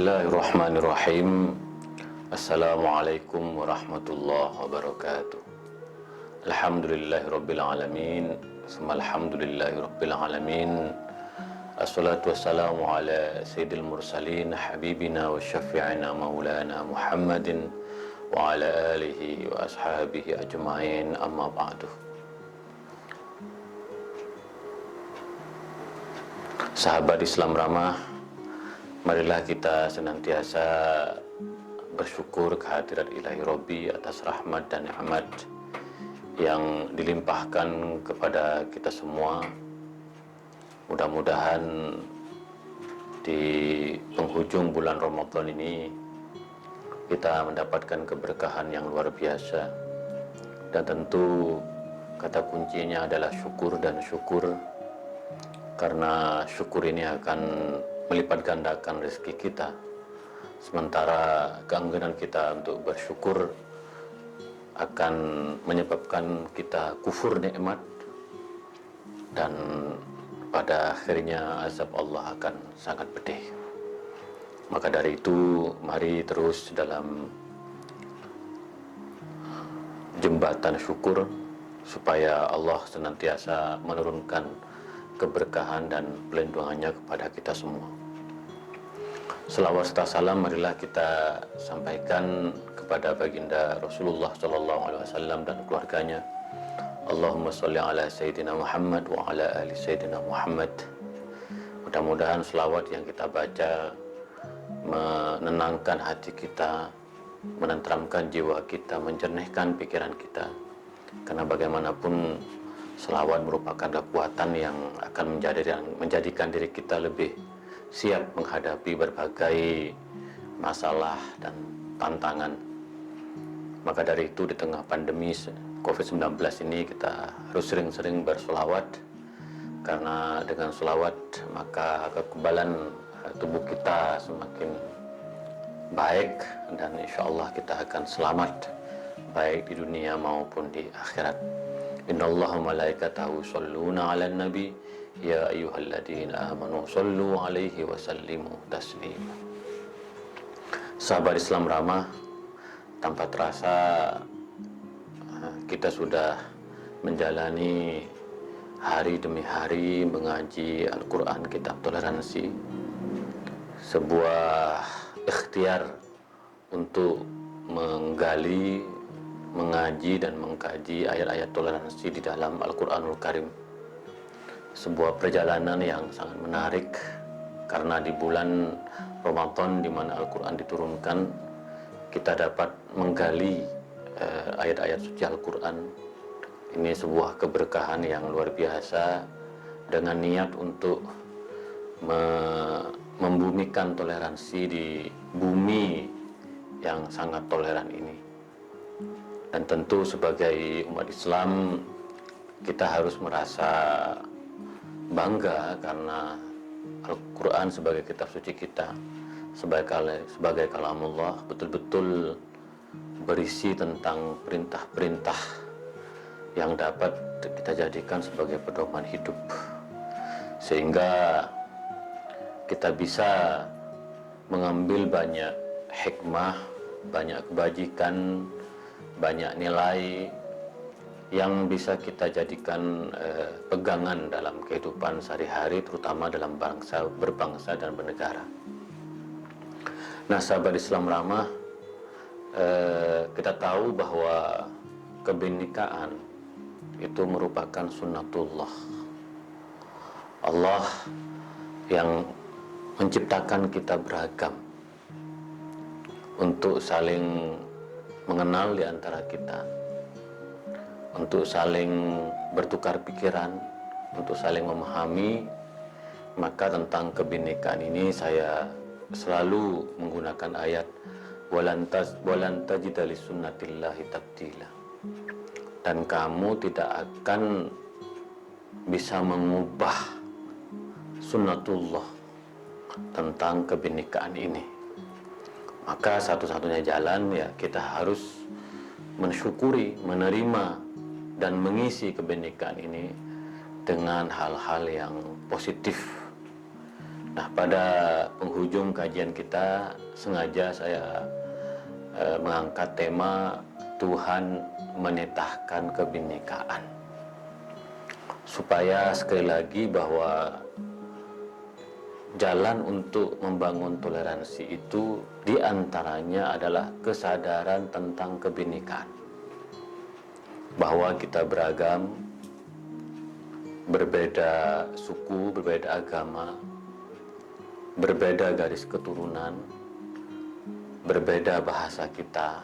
Bismillahirrahmanirrahim. Assalamualaikum warahmatullahi wabarakatuh. Alhamdulillahirabbil alamin. Alhamdulillahirabbil alamin. Assalatu wassalamu ala sayyidil mursalin habibina wa syafi'ina maulana Muhammadin wa ala alihi wa ashabihi ajma'in, amma ba'du. Sahabat Islam ramah, marilah kita senantiasa bersyukur kehadirat Ilahi Robbi atas rahmat dan nikmat yang dilimpahkan kepada kita semua. Mudah-mudahan di penghujung bulan Ramadan ini kita mendapatkan keberkahan yang luar biasa. Dan tentu kata kuncinya adalah syukur dan syukur, karena syukur ini akan melipat gandakan rezeki kita, sementara keengganan kita untuk bersyukur akan menyebabkan kita kufur nikmat, dan pada akhirnya azab Allah akan sangat pedih. Maka dari itu, mari terus dalam jembatan syukur supaya Allah senantiasa menurunkan keberkahan dan pelindungannya kepada kita semua. Selawat serta salam marilah kita sampaikan kepada baginda Rasulullah SAW dan keluarganya. Allahumma sholli ala Sayyidina Muhammad wa ala ali Sayyidina Muhammad. Mudah-mudahan selawat yang kita baca menenangkan hati kita, menenteramkan jiwa kita, mencernihkan pikiran kita. Karena bagaimanapun selawat merupakan kekuatan yang akan menjadikan diri kita lebih siap menghadapi berbagai masalah dan tantangan. Maka dari itu, di tengah pandemi COVID-19 ini kita harus sering-sering berselawat, karena dengan selawat maka kekebalan tubuh kita semakin baik, dan insya Allah kita akan selamat baik di dunia maupun di akhirat. Innallaha malaikatahu shalluna 'alan nabi ya ayyuhalladzina amanu shallu 'alaihi wa sallimu taslima. Sahabat Islam ramah, tanpa terasa kita sudah menjalani hari demi hari mengaji Al-Quran Kitab Toleransi, sebuah ikhtiar untuk menggali, mengaji dan mengkaji ayat-ayat toleransi di dalam Al-Quranul Karim. Sebuah perjalanan yang sangat menarik, karena di bulan Ramadan di mana Al-Quran diturunkan, kita dapat menggali ayat-ayat suci Al-Quran. Ini sebuah keberkahan yang luar biasa, dengan niat untuk membumikan toleransi di bumi yang sangat toleran ini. Dan tentu sebagai umat Islam kita harus merasa bangga, karena Al-Quran sebagai kitab suci kita, sebagai kalamullah, betul-betul berisi tentang perintah-perintah yang dapat kita jadikan sebagai pedoman hidup, sehingga kita bisa mengambil banyak hikmah, banyak kebajikan, banyak nilai yang bisa kita jadikan pegangan dalam kehidupan sehari-hari, terutama dalam berbangsa dan bernegara. Nah, sahabat Islam ramah, kita tahu bahwa kebinekaan itu merupakan sunnatullah. Allah yang menciptakan kita beragam untuk saling mengenal di antara kita, untuk saling bertukar pikiran, untuk saling memahami. Maka tentang kebinekaan ini saya selalu menggunakan ayat walan tajida li sunnatillahi tabdila, dan kamu tidak akan bisa mengubah sunnatullah tentang kebinekaan ini. Maka satu-satunya jalan ya kita harus mensyukuri, menerima dan mengisi kebinekaan ini dengan hal-hal yang positif Nah, pada penghujung kajian kita sengaja saya mengangkat tema Tuhan menetahkan kebinekaan, supaya sekali lagi bahwa jalan untuk membangun toleransi itu diantaranya adalah kesadaran tentang kebinekaan, bahwa kita beragam, berbeda suku, berbeda agama, berbeda garis keturunan, berbeda bahasa kita,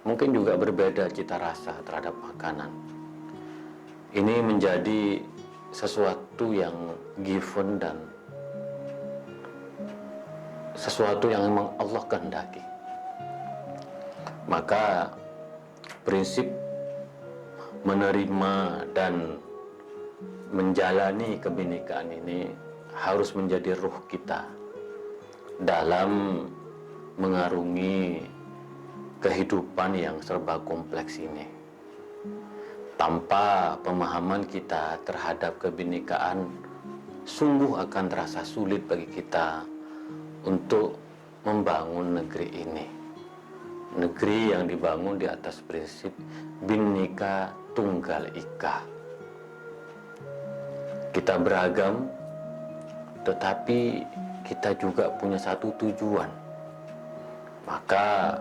mungkin juga berbeda cita rasa terhadap makanan. Ini menjadi sesuatu yang given dan sesuatu yang memang Allah kehendaki. Maka prinsip menerima dan menjalani kebinekaan ini harus menjadi ruh kita dalam mengarungi kehidupan yang serba kompleks ini. Tanpa pemahaman kita terhadap kebinekaan, sungguh akan terasa sulit bagi kita untuk membangun negeri ini. Negeri yang dibangun di atas prinsip Bhinneka Tunggal Ika. Kita beragam, tetapi kita juga punya satu tujuan. Maka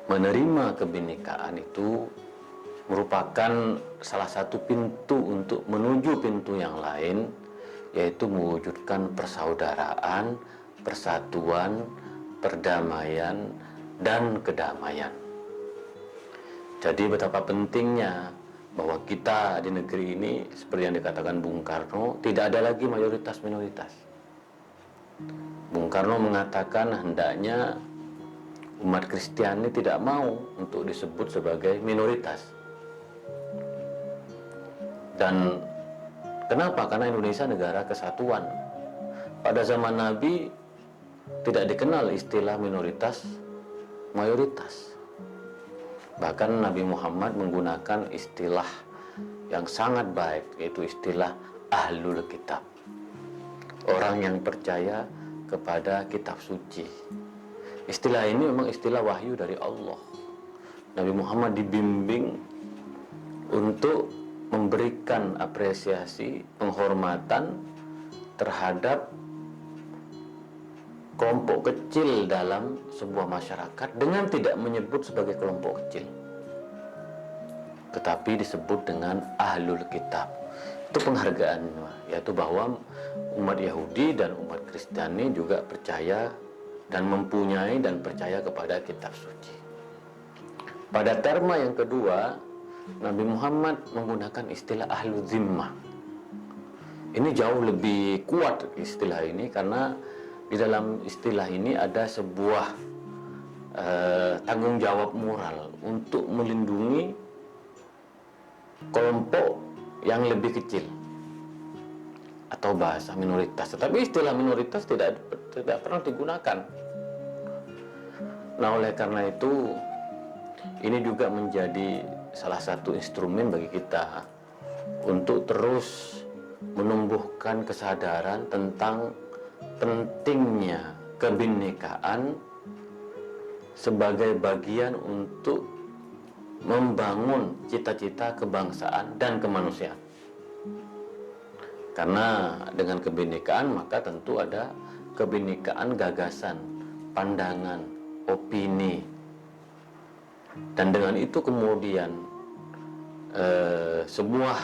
menerima kebinekaan itu merupakan salah satu pintu untuk menuju pintu yang lain, yaitu mewujudkan persaudaraan, persatuan, perdamaian, dan kedamaian. Jadi betapa pentingnya bahwa kita di negeri ini, seperti yang dikatakan Bung Karno, tidak ada lagi mayoritas-minoritas. Bung Karno mengatakan hendaknya umat Kristiani tidak mau untuk disebut sebagai minoritas. Dan kenapa? Karena Indonesia negara kesatuan. Pada zaman Nabi tidak dikenal istilah minoritas, mayoritas. Bahkan Nabi Muhammad menggunakan istilah yang sangat baik, yaitu istilah Ahlul Kitab. Orang yang percaya kepada kitab suci. Istilah ini memang istilah wahyu dari Allah. Nabi Muhammad dibimbing untuk memberikan apresiasi, penghormatan terhadap kelompok kecil dalam sebuah masyarakat dengan tidak menyebut sebagai kelompok kecil, tetapi disebut dengan Ahlul Kitab. Itu penghargaan, yaitu bahwa umat Yahudi dan umat Kristiani juga percaya dan mempunyai dan percaya kepada kitab suci. Pada terma yang kedua, Nabi Muhammad menggunakan istilah Ahlu Zimmah. Ini jauh lebih kuat istilah ini, karena di dalam istilah ini ada sebuah tanggung jawab moral untuk melindungi kelompok yang lebih kecil atau bahasa minoritas. Tetapi istilah minoritas tidak pernah digunakan. Nah, oleh karena itu ini juga menjadi salah satu instrumen bagi kita untuk terus menumbuhkan kesadaran tentang pentingnya kebinekaan sebagai bagian untuk membangun cita-cita kebangsaan dan kemanusiaan. Karena dengan kebinekaan maka tentu ada kebinekaan gagasan, pandangan, opini. Dan dengan itu kemudian sebuah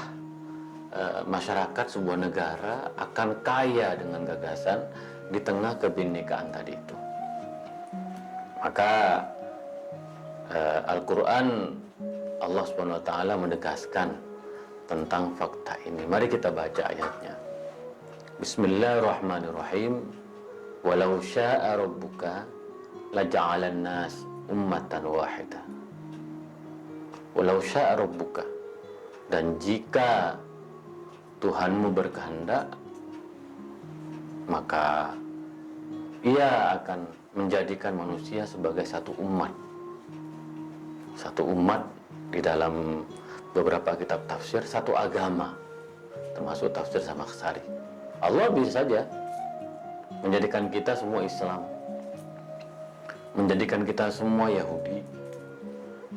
masyarakat, sebuah negara akan kaya dengan gagasan di tengah kebinekaan tadi itu. Maka Al-Quran, Allah SWT menegaskan tentang fakta ini. Mari kita baca ayatnya. Bismillahirrahmanirrahim. Walau sya'a rabbuka laja'alan nas ummatan wahidah. Walau sya'a rabbuka, dan jika Tuhanmu berkehendak, maka Ia akan menjadikan manusia sebagai satu umat. Satu umat di dalam beberapa kitab tafsir, satu agama, termasuk tafsir Zamakhsyari. Allah bisa saja menjadikan kita semua Islam, menjadikan kita semua Yahudi,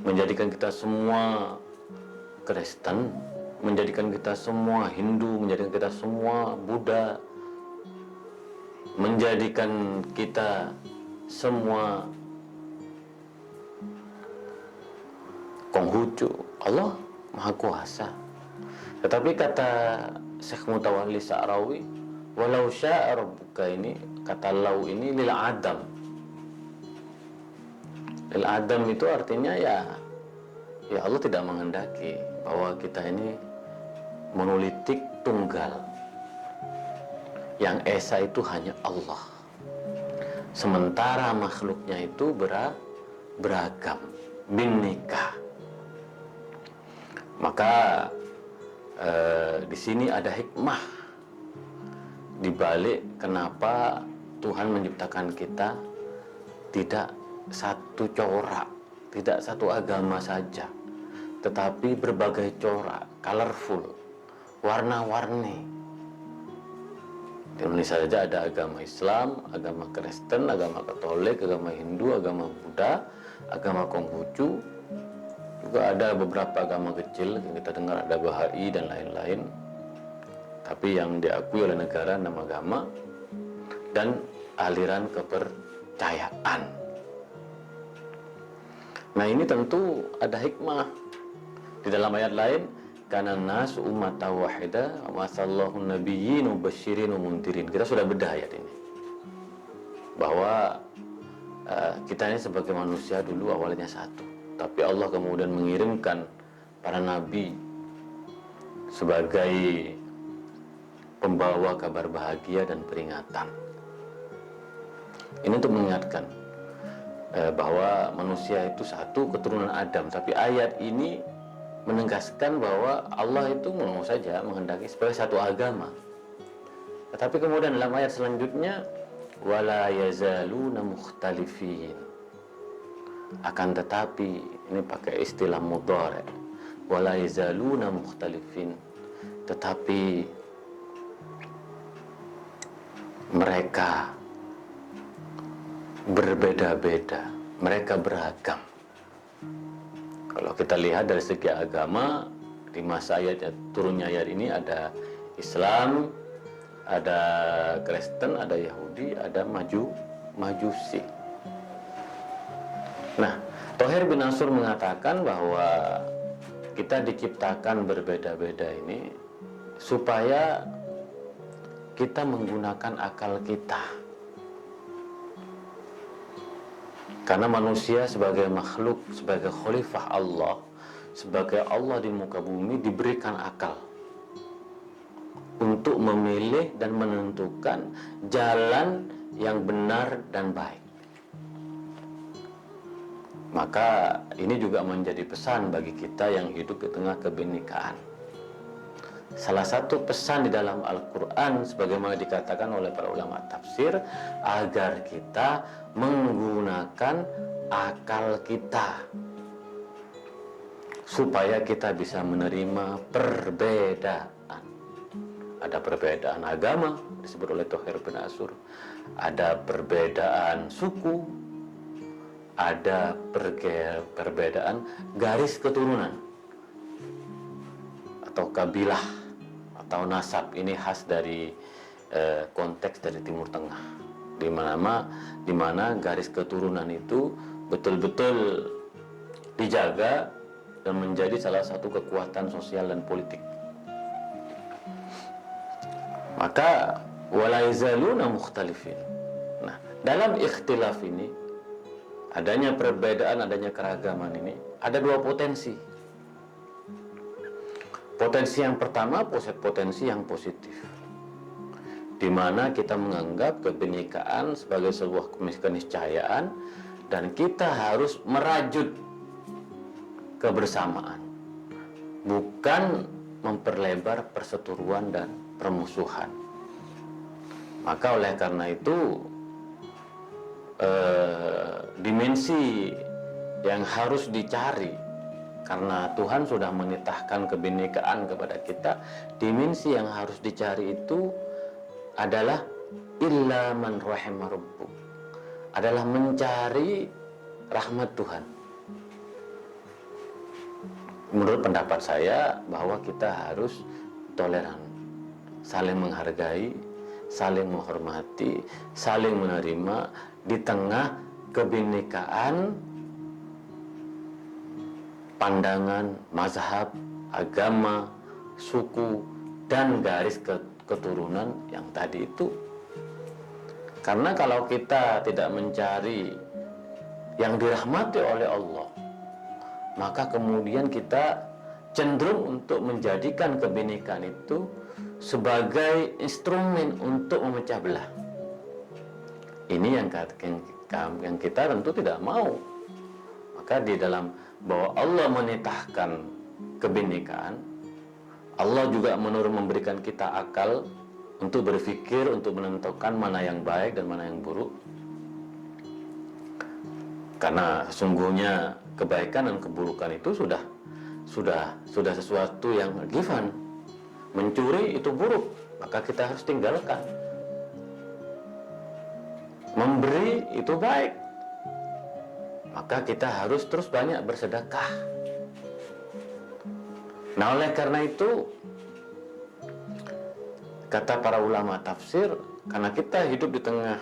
menjadikan kita semua Kristen, menjadikan kita semua Hindu, menjadikan kita semua Buddha, menjadikan kita semua Konghucu. Allah Maha Kuasa. Tetapi kata Syekh Mutawalli Sa'rawi, walau sya'a rabbuka, ini kata lau ini lil adam. Lil adam itu artinya ya Allah tidak menghendaki bahwa kita ini monolitik tunggal. Yang esa itu hanya Allah. Sementara makhluknya itu beragam, binika. Maka di sini ada hikmah di balik kenapa Tuhan menciptakan kita tidak satu corak, tidak satu agama saja, tetapi berbagai corak, colorful, warna-warni. Di Indonesia saja ada agama Islam, agama Kristen, agama Katolik, agama Hindu, agama Buddha, agama Konghucu. Juga ada beberapa agama kecil yang kita dengar, ada Bahai dan lain-lain. Tapi yang diakui oleh negara 6 agama dan aliran kepercayaan. Nah, ini tentu ada hikmah. Di dalam ayat lain, kana nasu ummatan wahida wa sallallahu nabiyyin mubasysyirin wa mundirin. Kita sudah bedah ayat ini. Bahwa kita ini sebagai manusia dulu awalnya satu, tapi Allah kemudian mengirimkan para nabi sebagai pembawa kabar bahagia dan peringatan. Ini untuk mengingatkan bahwa manusia itu satu, keturunan Adam. Tapi ayat ini menegaskan bahwa Allah itu mau saja menghendaki sebagai satu agama. Tetapi kemudian dalam ayat selanjutnya, wala yazaluna mukhtalifin. Akan tetapi, ini pakai istilah mudhari', wala yazaluna mukhtalifin. Tetapi mereka berbeda-beda, mereka beragam. Kalau kita lihat dari segi agama, di masa turunnya ayat ini ada Islam, ada Kristen, ada Yahudi, ada Majusi. Nah, Thohir bin Ashur mengatakan bahwa kita diciptakan berbeda-beda ini supaya kita menggunakan akal kita. Karena manusia sebagai makhluk, sebagai khalifah Allah, sebagai Allah di muka bumi diberikan akal untuk memilih dan menentukan jalan yang benar dan baik. Maka ini juga menjadi pesan bagi kita yang hidup di tengah kebinekaan. Salah satu pesan di dalam Al-Quran, sebagaimana dikatakan oleh para ulama tafsir, agar kita menggunakan akal kita supaya kita bisa menerima perbedaan. Ada perbedaan agama, disebut oleh Thohir bin Ashur. Ada perbedaan suku, ada perbedaan garis keturunan atau kabilah atau nasab. Ini khas dari konteks dari Timur Tengah, di mana garis keturunan itu betul-betul dijaga dan menjadi salah satu kekuatan sosial dan politik. Maka wala yazaluna mukhtalifin. Nah, dalam ikhtilaf ini, adanya perbedaan, adanya keragaman ini, ada dua potensi. Potensi yang pertama, potensi yang positif, di mana kita menganggap kebinekaan sebagai sebuah keniscayaan dan kita harus merajut kebersamaan, bukan memperlebar perseteruan dan permusuhan. Maka oleh karena itu dimensi yang harus dicari, karena Tuhan sudah menitahkan kebinekaan kepada kita, dimensi yang harus dicari itu adalah illa man rahima rabbuk, adalah mencari rahmat Tuhan. Menurut pendapat saya bahwa kita harus toleran, saling menghargai, saling menghormati, saling menerima di tengah kebinekaan pandangan, mazhab, agama, suku, dan garis keturunan yang tadi itu. Karena kalau kita tidak mencari yang dirahmati oleh Allah, maka kemudian kita cenderung untuk menjadikan kebinekaan itu sebagai instrumen untuk memecah belah. Ini yang kita tentu tidak mau. Maka di dalam bahwa Allah menitahkan kebinekaan, Allah juga memberikan kita akal untuk berpikir, untuk menentukan mana yang baik dan mana yang buruk. Karena sesungguhnya kebaikan dan keburukan itu sudah sesuatu yang given. Mencuri itu buruk, maka kita harus tinggalkan. Memberi itu baik, maka kita harus terus banyak bersedekah. Nah, oleh karena itu, kata para ulama tafsir, karena kita hidup di tengah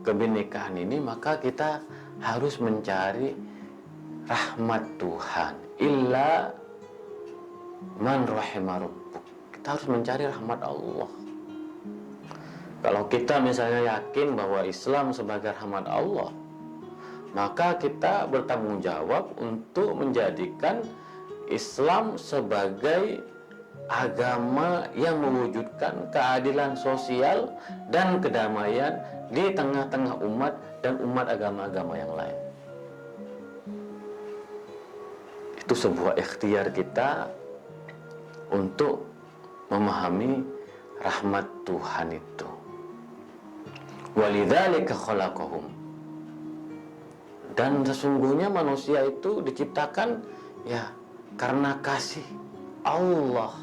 kebinekaan ini, maka kita harus mencari rahmat Tuhan. Illa man rahima rabbuk. Kita harus mencari rahmat Allah. Kalau kita misalnya yakin bahwa Islam sebagai rahmat Allah, maka kita bertanggung jawab untuk menjadikan Islam sebagai agama yang mewujudkan keadilan sosial dan kedamaian di tengah-tengah umat dan umat agama-agama yang lain. Itu sebuah ikhtiar kita untuk memahami rahmat Tuhan itu. Walidzalika khalaqahum. Dan sesungguhnya manusia itu diciptakan ya karena kasih Allah.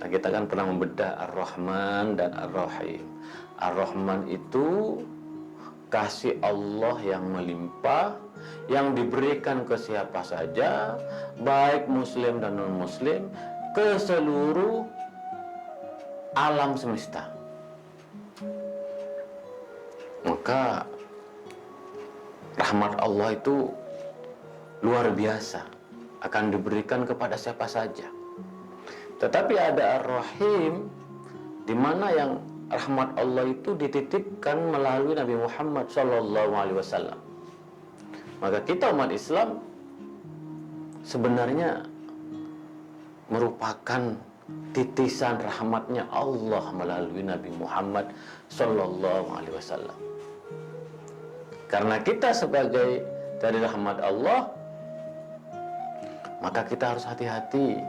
Nah, kita kan pernah membedah Ar-Rahman dan Ar-Rahim. Ar-Rahman itu kasih Allah yang melimpah, yang diberikan ke siapa saja, baik muslim dan non-muslim, ke seluruh alam semesta. Maka rahmat Allah itu luar biasa, akan diberikan kepada siapa saja. Tetapi ada Ar-Rahim, di mana yang rahmat Allah itu dititipkan melalui Nabi Muhammad SAW. Maka kita umat Islam sebenarnya merupakan titisan rahmatnya Allah melalui Nabi Muhammad SAW. Karena kita sebagai dari rahmat Allah, maka kita harus hati-hati,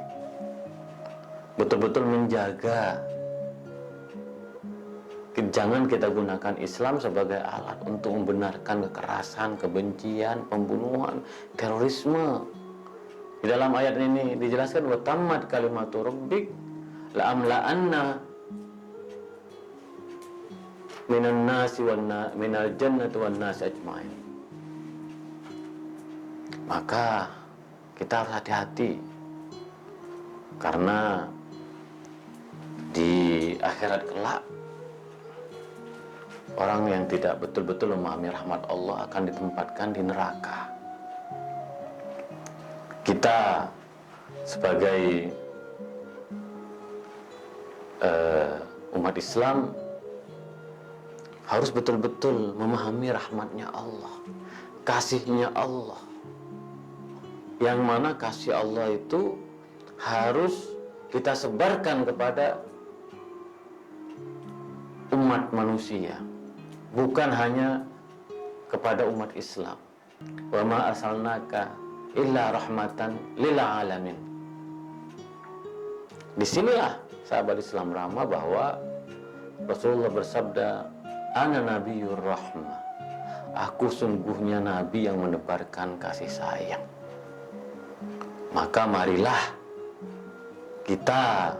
betul-betul menjaga. Jangan kita gunakan Islam sebagai alat untuk membenarkan kekerasan, kebencian, pembunuhan, terorisme. Di dalam ayat ini dijelaskan, wa tammat kalimatu rabbik la amla'anna minan nasi minal jannati wan nasi ajmain. Maka kita harus hati-hati, karena di akhirat kelak orang yang tidak betul-betul memahami rahmat Allah akan ditempatkan di neraka. Kita sebagai umat Islam harus betul-betul memahami rahmatnya Allah, kasihnya Allah, yang mana kasih Allah itu harus kita sebarkan kepada umat manusia, bukan hanya kepada umat Islam. Wa ma arsalnaka illa rahmatan lil alamin. Disinilah sahabat Islam ramah bahwa Rasulullah bersabda, ana nabiyyur rahmah. Aku sungguhnya nabi yang menebarkan kasih sayang. Maka marilah kita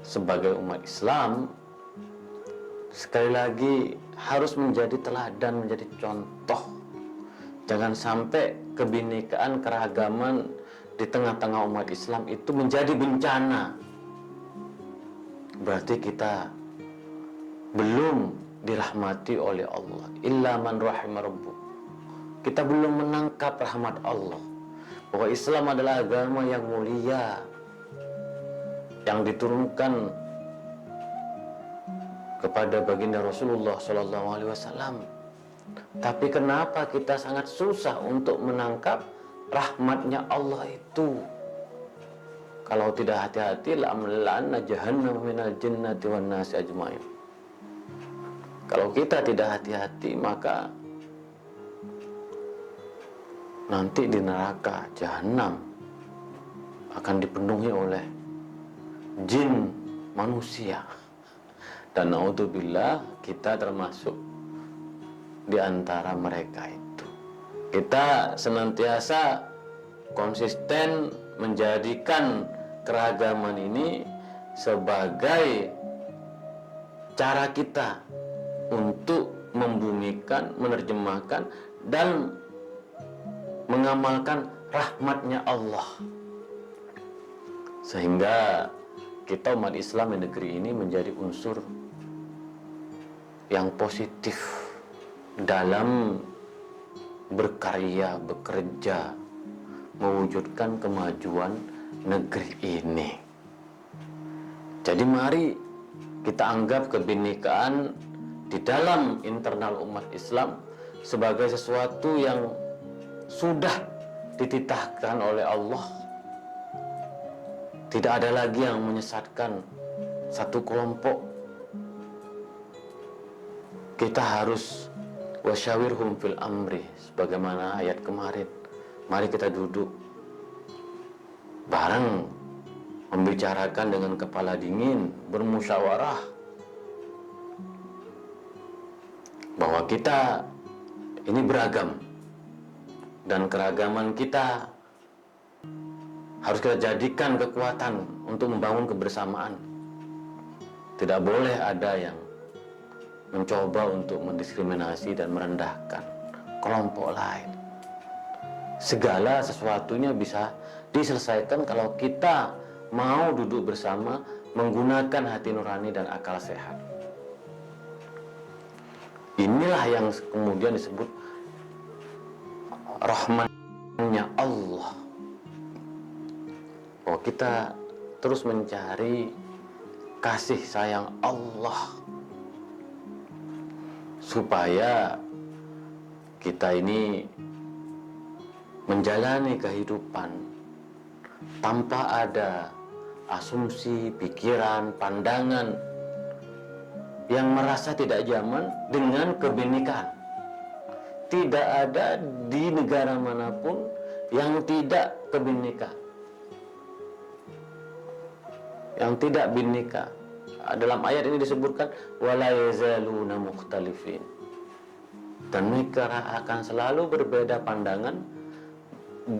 sebagai umat Islam sekali lagi harus menjadi teladan, menjadi contoh. Jangan sampai kebinekaan, keragaman di tengah-tengah umat Islam itu menjadi bencana. Berarti kita belum dirahmati oleh Allah. Illa man rahimah rabbuk. Kita belum menangkap rahmat Allah, bahwa Islam adalah agama yang mulia, yang diturunkan kepada baginda Rasulullah SAW. Tapi kenapa kita sangat susah untuk menangkap rahmatnya Allah itu? Kalau tidak hati-hati, la'amla'anna jahannam minal jinnati wan nasi ajmain. Kalau kita tidak hati-hati, maka nanti di neraka jahanam akan dipenuhi oleh jin manusia. Dan naudzubillah, kita termasuk di antara mereka itu. Kita senantiasa konsisten menjadikan keragaman ini sebagai cara kita untuk membumikan, menerjemahkan, dan mengamalkan rahmatnya Allah. Sehingga kita umat Islam di negeri ini menjadi unsur yang positif dalam berkarya, bekerja, mewujudkan kemajuan negeri ini. Jadi mari kita anggap kebinekaan di dalam internal umat Islam sebagai sesuatu yang sudah dititahkan oleh Allah. Tidak ada lagi yang menyesatkan satu kelompok. Kita harus wasyawirhum fil amri, sebagaimana ayat kemarin. Mari kita duduk bareng, membicarakan dengan kepala dingin, bermusyawarah bahwa kita ini beragam, dan keragaman kita harus kita jadikan kekuatan untuk membangun kebersamaan. Tidak boleh ada yang mencoba untuk mendiskriminasi dan merendahkan kelompok lain. Segala sesuatunya bisa diselesaikan kalau kita mau duduk bersama menggunakan hati nurani dan akal sehat. Inilah yang kemudian disebut rahmatnya Allah. Oh, kita terus mencari kasih sayang Allah supaya kita ini menjalani kehidupan tanpa ada asumsi, pikiran, pandangan yang merasa tidak nyaman dengan kebinekaan. Tidak ada di negara manapun yang tidak kebinekaan, yang tidak bineka. Dalam ayat ini disebutkan wala yazaluna mukhtalifin, dan mereka akan selalu berbeda pandangan,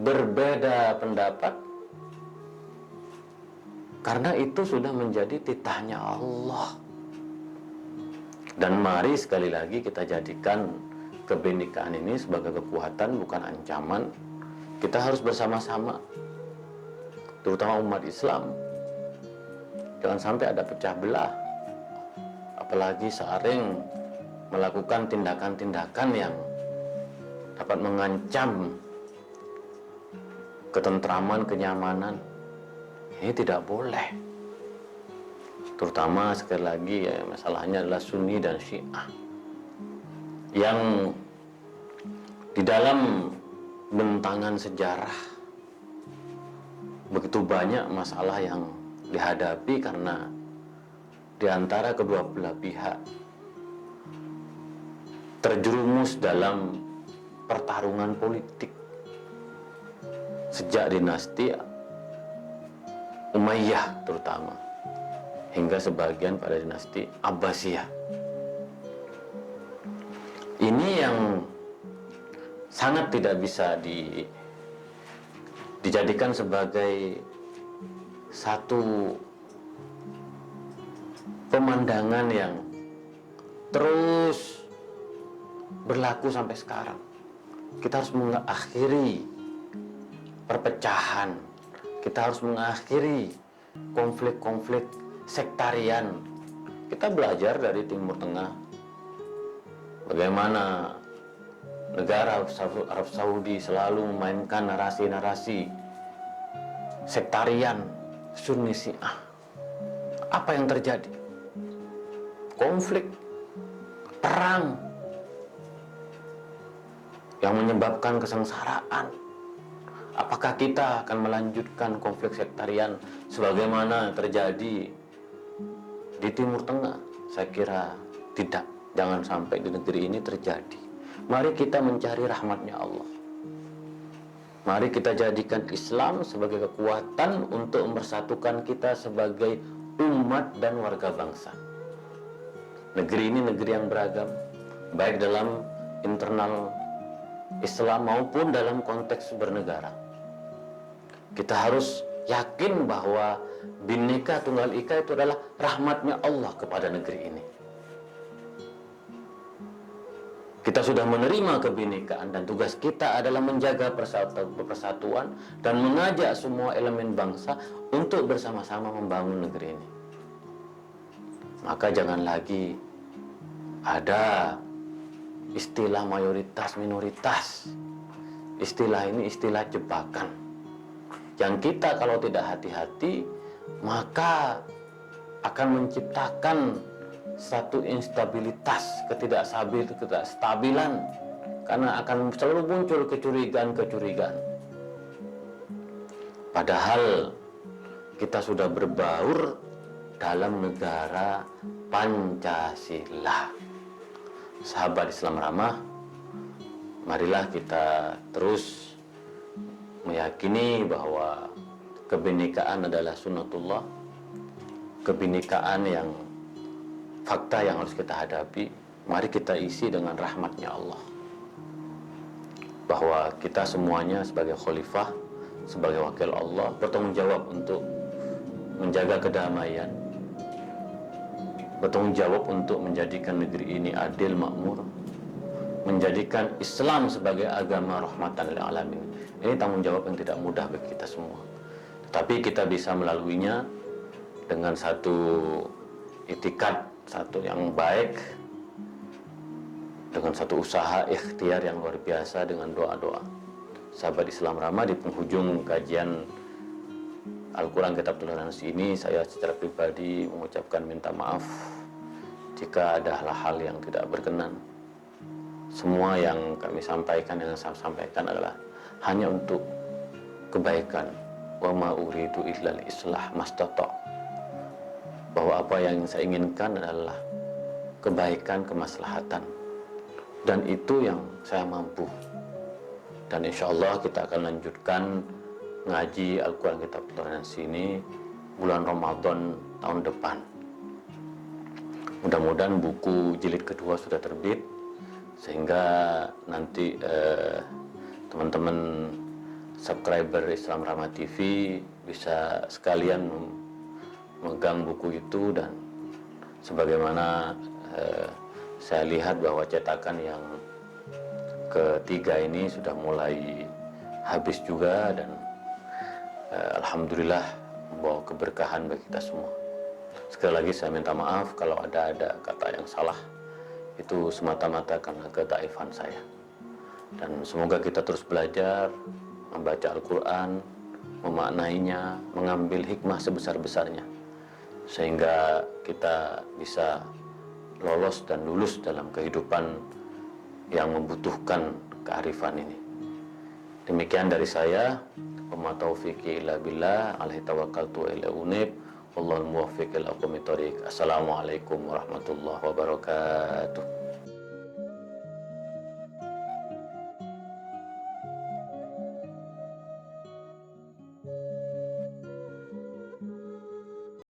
berbeda pendapat, karena itu sudah menjadi titahnya Allah. Dan mari sekali lagi kita jadikan kebinekaan ini sebagai kekuatan, bukan ancaman. Kita harus bersama-sama, terutama umat Islam. Jangan sampai ada pecah belah, apalagi sering melakukan tindakan-tindakan yang dapat mengancam ketentraman, kenyamanan. Ini tidak boleh. Terutama sekali lagi ya, masalahnya adalah Sunni dan Syiah, yang di dalam bentangan sejarah begitu banyak masalah yang dihadapi karena di antara kedua belah pihak terjerumus dalam pertarungan politik sejak dinasti Umayyah terutama hingga sebagian pada dinasti Abbasiyah. Ini yang sangat tidak bisa dijadikan sebagai satu pemandangan yang terus berlaku sampai sekarang. Kita harus mengakhiri perpecahan, kita harus mengakhiri konflik-konflik sektarian. Kita belajar dari Timur Tengah, bagaimana negara Arab Saudi selalu memainkan narasi-narasi sektarian Sunni Syiah. Apa yang terjadi? Konflik, perang yang menyebabkan kesengsaraan. Apakah kita akan melanjutkan konflik sektarian sebagaimana terjadi di Timur Tengah? Saya kira tidak. Jangan sampai di negeri ini terjadi. Mari kita mencari rahmatnya Allah. Mari kita jadikan Islam sebagai kekuatan untuk mempersatukan kita sebagai umat dan warga bangsa. Negeri ini negeri yang beragam, baik dalam internal Islam maupun dalam konteks bernegara. Kita harus yakin bahwa Bhinneka Tunggal Ika itu adalah rahmatnya Allah kepada negeri ini. Kita sudah menerima kebinekaan dan tugas kita adalah menjaga persatuan dan mengajak semua elemen bangsa untuk bersama-sama membangun negeri ini. Maka jangan lagi ada istilah mayoritas minoritas. Istilah ini istilah jebakan, yang kita kalau tidak hati-hati maka akan menciptakan satu instabilitas, ketidakstabilan, karena akan selalu muncul kecurigaan. Padahal kita sudah berbaur dalam negara Pancasila. Sahabat Islam ramah, marilah kita terus meyakini bahwa kebinekaan adalah sunnatullah, kebinekaan yang fakta yang harus kita hadapi. Mari kita isi dengan rahmatnya Allah, bahwa kita semuanya sebagai khalifah, sebagai wakil Allah, bertanggung jawab untuk menjaga kedamaian, bertanggung jawab untuk menjadikan negeri ini adil, makmur, menjadikan Islam sebagai agama rahmatan lil alamin. Ini tanggung jawab yang tidak mudah bagi kita semua, tapi kita bisa melaluinya dengan satu itikad, satu yang baik, dengan satu usaha ikhtiar yang luar biasa, dengan doa-doa. Sahabat Islam ramah, di penghujung kajian Al-Quran Kitab Toleransi ini, saya secara pribadi mengucapkan minta maaf jika ada hal-hal yang tidak berkenan. Semua yang kami sampaikan, yang saya sampaikan adalah hanya untuk kebaikan. Wa ma uridu illal islah mastata'. Bahwa apa yang saya inginkan adalah kebaikan, kemaslahatan, dan itu yang saya mampu. Dan insya Allah kita akan lanjutkan ngaji Al-Quran Kitab Toleransi ini bulan Ramadan tahun depan. Mudah-mudahan buku jilid kedua sudah terbit, sehingga nanti teman-teman subscriber Islam Ramah TV bisa sekalian memegang buku itu. Dan sebagaimana saya lihat bahwa cetakan yang ketiga ini sudah mulai habis juga, dan alhamdulillah membawa keberkahan bagi kita semua. Sekali lagi saya minta maaf kalau ada kata yang salah, itu semata-mata karena kedaifan saya. Dan semoga kita terus belajar membaca Al-Quran, memaknainya, mengambil hikmah sebesar-besarnya, sehingga kita bisa lolos dan lulus dalam kehidupan yang membutuhkan kearifan ini. Demikian dari saya. Wa ma taufiqi illa billah, alaihi tawakkaltu wa ilaihi unib, wallahul muwaffiq ila aqwamit thoriq. Assalamualaikum warahmatullahi wabarakatuh.